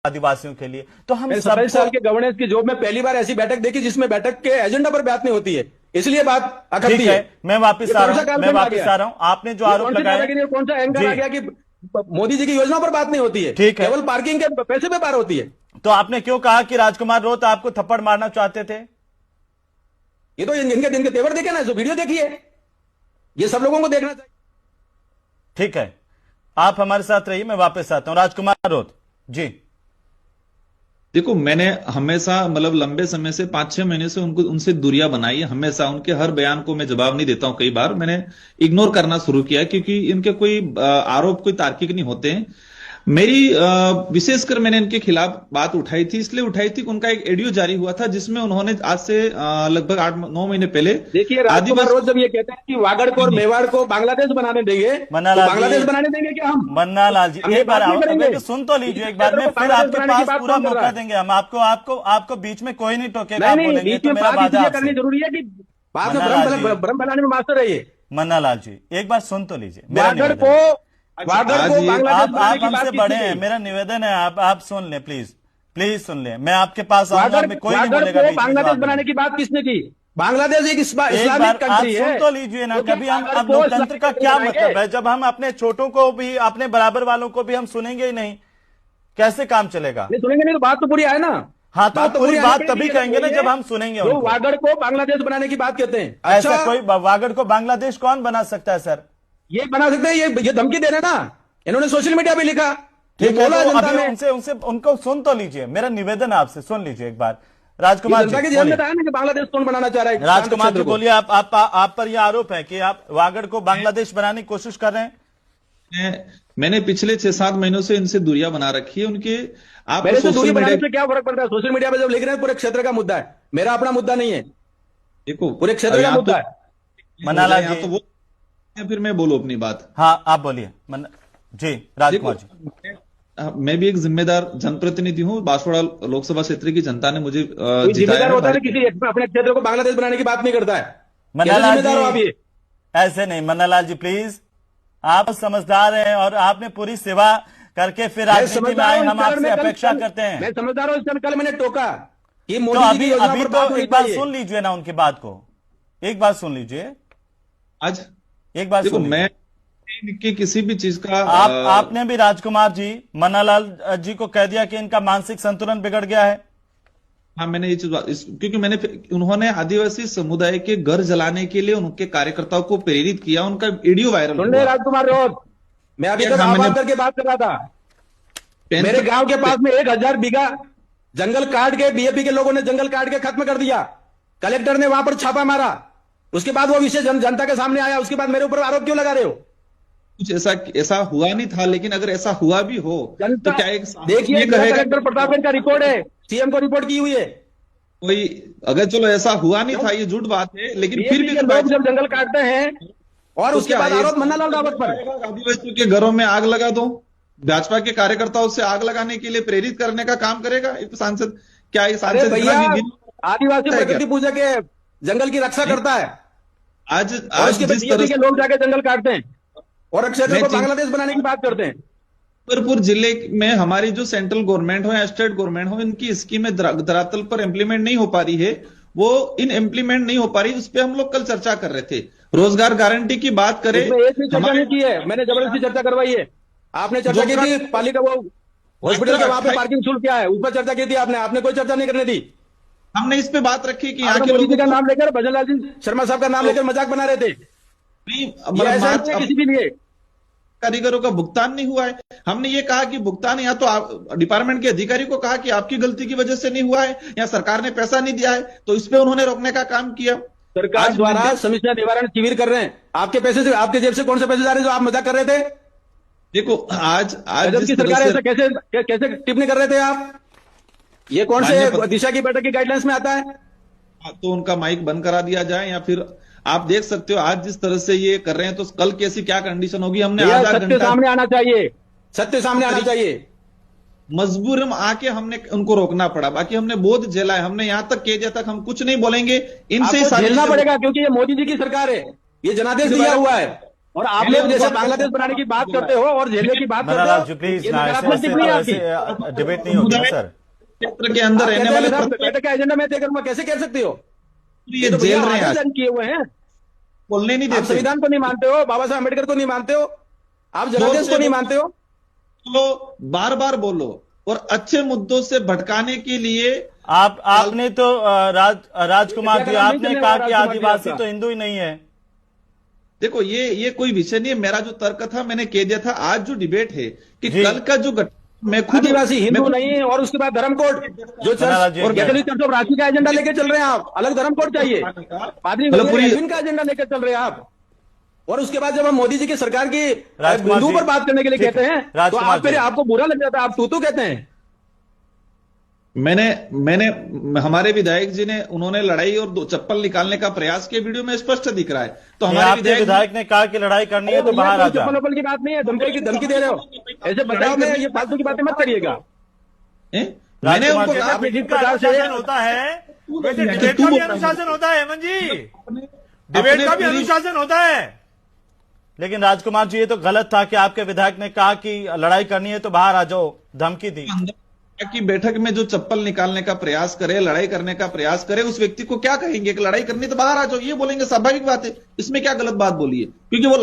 आदिवासियों के लिए। तो हम 27 साल के गवर्नेंस की जॉब में पहली बार ऐसी बैठक देखी जिसमें बैठक के एजेंडा पर बात नहीं होती है, इसलिए बात अखरती है। मैं वापस आ रहा हूं, आपने जो आरोप लगाया, कौन सा एंकर आ गया कि मोदी जी की योजना पर बात नहीं होती है, ठीक है, केवल पार्किंग के पैसे पे बात होती है। तो आपने क्यों कहा कि राजकुमार रोत आपको थप्पड़ मारना चाहते थे? ये तो इनके तेवर देखे ना, जो वीडियो देखिए, ये सब लोगों को देखना चाहिए। ठीक है, आप हमारे साथ रहिए, मैं वापस आता हूं। राजकुमार रोत जी। देखो, मैंने हमेशा मतलब लंबे समय से 5-6 महीने से उनसे दूरियां बनाई है। हमेशा उनके हर बयान को मैं जवाब नहीं देता हूं, कई बार मैंने इग्नोर करना शुरू किया क्योंकि इनके कोई आरोप कोई तार्किक नहीं होते हैं। मेरी विशेषकर मैंने इनके खिलाफ बात उठाई थी, इसलिए उठाई थी कि उनका एक ऑडियो जारी हुआ था जिसमें उन्होंने आज से लगभग 8-9 महीने पहले, देखिए राजकुमार रोज जब ये कहते हैं कि वागड़ को और मेवाड़ को बांग्लादेश बनाने देंगे, तो बांग्लादेश बनाने देंगे क्या हम? मन्ना लाल जी, एक बार सुन तो लीजिए एक बार में, फिर आपके पास पूरा मौका देंगे हम। आपको बीच में कोई नहीं टोकेगा, बोलेंगे तो मेरा वादा करनी जरूरी है कि बाद में भ्रम फैलाने में मास्टर रहिए। मन्ना लाल जी, एक बार सुन तो लीजिए, वागड़ को आप हमसे बड़े हैं, मेरा निवेदन है आप सुन लें, प्लीज सुन लें। मैं आपके पास आऊंगा, कोई नहीं बोलेगा। बांग्लादेश बनाने की बात किसने की? बांग्लादेश एक इस्लामिक कंट्री है। सुन तो लीजिए ना, कभी हम अब लोकतंत्र का क्या मतलब है जब हम अपने छोटों को भी, अपने बराबर वालों को भी हम सुनेंगे ही नहीं, कैसे काम चलेगा? सुनेंगे नहीं तो बात तो पूरी है ना। हाँ, तो पूरी बात तभी कहेंगे ना जब हम सुनेंगे। वागड़ को बांग्लादेश बनाने की बात कहते हैं। ऐसा कोई वागड़ को बांग्लादेश कौन बना सकता है सर? ये बना सकते हैं, ये धमकी दे रहे ना, इन्होंने सोशल मीडिया पे लिखा। ठीक है, तो अभी उनसे उनको सुन तो लीजिए, मेरा निवेदन आपसे सुन लीजिए एक बार। राजकुमार जी, कि बांग्लादेश कौन बनाना चाह रहा है? राजकुमार जी बोलिए, आप पर यह आरोप है कि आप वागड़ को बांग्लादेश बनाने की कोशिश कर रहे हैं। मैंने पिछले 6-7 महीनों से इनसे दूरियां बना रखी है। उनके आप मेरे से दूरी बनाने से क्या फर्क पड़ता है? सोशल मीडिया पे जब लिख रहे हैं पूरे क्षेत्र का मुद्दा है, मेरा अपना मुद्दा नहीं है। देखो, पूरे क्षेत्र का मुद्दा है। मनाला जी, तो वो फिर मैं बोलूं अपनी बात। हाँ, आप बोलिए जी। राजकुमार जी, मैं भी एक जिम्मेदार जनप्रतिनिधि हूँ। बांसवाड़ा लोकसभा क्षेत्र की जनता ने मुझे जिताया होता है। किसी अपने क्षेत्र को बांग्लादेश बनाने की बात नहीं करता है। मन्नालाल जी, ऐसे नहीं। मन्नालाल जी प्लीज, आप समझदार हैं और आपने पूरी सेवा करके फिर राजनीति में आए, हम आपसे अपेक्षा करते हैं। मैं समझदार हूँ। कल मैंने टोका कि तो अभी तो एक बार सुन लीजिए ना उनकी बात को, एक बार सुन लीजिए। आज एक बार सुन, मैं कि किसी भी चीज का आपने भी राजकुमार जी मन्नालाल जी को कह दिया कि इनका मानसिक संतुलन बिगड़ गया है। हाँ, मैंने ये चीज क्योंकि उन्होंने आदिवासी समुदाय के घर जलाने के लिए उनके कार्यकर्ताओं को प्रेरित किया, उनका वीडियो वायरल हुआ। राजकुमार रोड, मैं अभी तक आवाज करके बात कर रहा था। मेरे गांव के पास में 1000 बीघा जंगल काट के बीजेपी के लोगों ने जंगल काट के खत्म कर दिया। कलेक्टर ने वहां पर छापा मारा, उसके बाद वो विषय जनता के सामने आया। उसके बाद मेरे ऊपर आरोप क्यों लगा रहे हो? कुछ ऐसा हुआ नहीं था, लेकिन अगर ऐसा हुआ भी हो तो क्या एक देखिए, कलेक्टर प्रतापगंज का रिकॉर्ड है, सीएम को रिपोर्ट की हुई है। कोई अगर चलो ऐसा हुआ नहीं था, ये झूठ बात है, लेकिन फिर भी लोग जब जंगल काटते हैं और उसके बाद आरोप मन्नालाल रावत पर, आदिवासियों के घरों में आग लगा दो, भाजपा के कार्यकर्ताओं से आग लगाने के लिए प्रेरित करने का काम करेगा सांसद? क्या ये सांसद आदिवासी प्रकृति पूजा के जंगल की रक्षा करता है? आज जिस तरह के लोग जाके जंगल काटते हैं और क्षेत्र को बांग्लादेश बनाने की बात करते हैं। छतरपुर जिले में हमारी जो सेंट्रल गवर्नमेंट हो या स्टेट गवर्नमेंट हो, इनकी स्कीमें धरातल पर इम्प्लीमेंट नहीं हो पा रही है। वो इम्प्लीमेंट नहीं हो पा रही, उस पर हम लोग कल चर्चा कर रहे थे। रोजगार गारंटी की बात करें, एक भी चर्चा नहीं की है, मैंने जबरदस्ती चर्चा करवाई है। आपने चर्चा की थी पालिका वो हॉस्पिटल के वहां पे पार्किंग शुल्क क्या है, उस पर चर्चा की थी आपने कोई चर्चा नहीं करने दी। हमने इस पे बात रखी कि यहाँ के लोगों का नाम लेकर, भजनलाल जी शर्मा साहब का नाम लेकर मजाक बना रहे थे। किसी के लिए कारीगरों का भुगतान नहीं हुआ है। हमने ये कहा कि भुगतान या तो डिपार्टमेंट के अधिकारी को कहा कि आपकी गलती की वजह से नहीं हुआ है या सरकार ने पैसा नहीं दिया है, तो इस पे उन्होंने रोकने का काम किया। सरकार द्वारा समस्या निवारण शिविर कर रहे हैं। आपके पैसे से, आपके जेब से कौन से पैसे जा रहे हैं जो आप मजाक कर रहे थे? देखो, आज की सरकार ऐसा कैसे टिप्पणी कर रहे थे आप? ये कौन से दिशा की बैठक की गाइडलाइंस में आता है? तो उनका माइक बंद करा दिया जाए, या फिर आप देख सकते हो आज जिस तरह से ये कर रहे हैं तो कल कैसी क्या कंडीशन होगी। हमने आधा घंटा सामने आना चाहिए, सत्य सामने आना चाहिए। मजबूरन आके हमने उनको रोकना पड़ा, बाकी हमने बोध झेला है। हमने यहां तक कह दिया तक हम कुछ नहीं बोलेंगे, इनसे झेलना पड़ेगा क्योंकि ये मोदी जी की सरकार है, ये जनादेश दिया हुआ है। और आप लोग जैसे बांग्लादेश बनाने की बात करते हो और झेलने की बात करते मन्नालाल जी हो, प्लीज ये ना, नकारात्मक टिप्पणी है आपकी। डिबेट नहीं होगी ना सर। क्षेत्र के अंदर रहने वाले बैठक का एजेंडा मैं तय करूंगा, कैसे कह सकती हो? ये तो भैया जेल रहे हैं, आदेश किए हुए हैं। बोलने नहीं आप देते। संविधान को नहीं मानते हो, बाबा साहब अम्बेडकर को नहीं मानते हो, आप जनादेश को नहीं मानते हो। बोलो, बार बार बोलो, और अच्छे मुद्दों से भटकाने के लिए आपने तो राजकुमार जी, आपने कहा कि आदिवासी तो हिंदू ही नहीं है। देखो ये कोई विषय नहीं है। मेरा जो तर्क था मैंने कह दिया था। आज जो डिबेट है कि जी। कल का जो मैं खुद आदिवासी हिंदू नहीं है, और उसके बाद धर्म कोड जो मन्नालाल जी, चर्च और कैथोलिक चर्च ऑफ रांची का एजेंडा लेके चल रहे हैं आप। अलग धर्म कोड चाहिए, पादरी मतलब पूरी- एडविन का एजेंडा लेकर चल रहे हैं आप। और उसके बाद जब हम मोदी जी की सरकार की राजकुमार हिंदू जी, पर बात करने के लिए ठीक कहते है। हैं तो राजकुमार आप फिर जी। आपको बुरा लग जाता है, आप तू कहते हैं। मैंने हमारे विधायक जी ने उन्होंने लड़ाई और चप्पल निकालने का प्रयास किया, वीडियो में स्पष्ट दिख रहा है। तो हमारे आपके विधायक ने कहा कि लड़ाई करनी है तो बाहर आ जा। चप्पल की बात नहीं है, धमकी दे रहे हो। ऐसे बचाव में ये फालतू की बातें मत करिएगा। मैंने राजकुमार उनको जी, कहा आपने जिस का प्रकार से अनुशासन होता है वैसे डिबेट का भी अनुशासन होता है हेमंत जी, डिबेट का भी अनुशासन होता है। लेकिन राजकुमार जी, ये तो गलत था कि आपके विधायक ने कहा कि लड़ाई करनी है तो बाहर आ जाओ, धमकी दी। कि बैठक में जो चप्पल निकालने का प्रयास करे, लड़ाई करने का प्रयास करे, उस व्यक्ति को क्या कहेंगे कि लड़ाई करनी तो बाहर आ जाओ, ये बोलेंगे। स्वाभाविक बात है, इसमें क्या गलत बात बोली है, क्योंकि वो